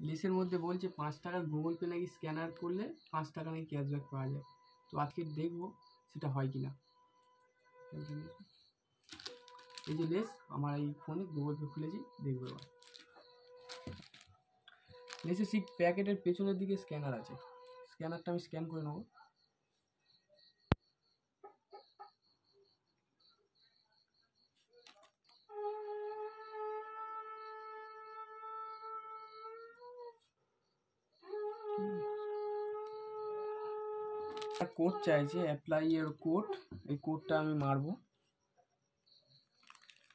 লিস্টের মধ্যে বলছে 5 টাকার গুগল পে নাকি স্ক্যানার করলে 5 টাকা নাকি ক্যাশব্যাক পাওয়া যায়। তো আজকে দেখবো সেটা হয় কি না। এই যে লেস আমার এই ফোনে গুগল পে খুলেছি, দেখবো এবার। লেসের ঠিক প্যাকেটের পেছনের দিকে স্ক্যানার আছে, স্ক্যানারটা আমি স্ক্যান করে নেবো। কোড চাইছে, অ্যাপ্লাই এর কোড, এই কোডটা আমি মারবো।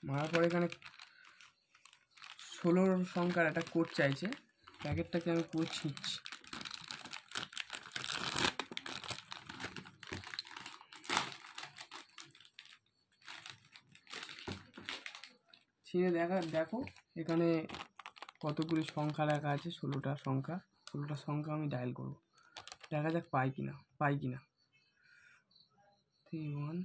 মারার পরে এখানে 16 সংখ্যার একটা কোড চাইছে, প্যাকেটটাকে আমি কোড ছিঁচ্ছি। ছিঁড়ে দেখো এখানে কতগুলি সংখ্যা লেখা আছে, 16টা সংখ্যা। 16টা সংখ্যা আমি ডায়াল করব, দেখা যাক পাই কিনা। 3 1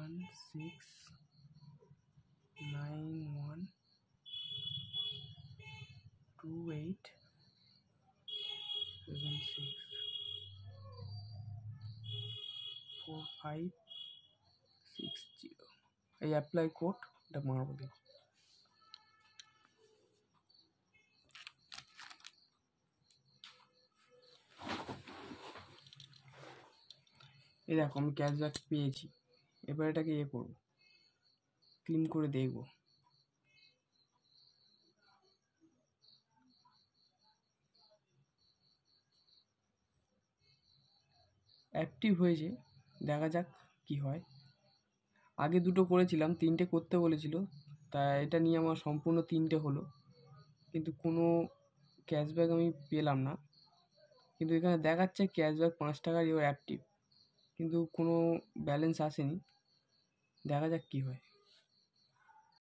1 6 9 1 2 8 7 6 4 5 6 0। এই অ্যাপ্লাই কোড এটা মারবো দেখি। এই দেখো আমি ক্যাশব্যাক পেয়েছি। এবার এটাকে করবো, ক্লিন করে দেখবো। অ্যাক্টিভ হয়েছে, দেখা যাক কি হয়। আগে 2টো করেছিলাম, 3টে করতে বলেছিল, তা এটা নিয়ে আমার সম্পূর্ণ 3টে হলো, কিন্তু কোনো ক্যাশব্যাক আমি পেলাম না। কিন্তু এখানে দেখাচ্ছে ক্যাশব্যাক 5 টাকার ইউর অ্যাক্টিভ, কিন্তু কোনো ব্যালেন্স আসেনি। দেখা যাক কি হয়।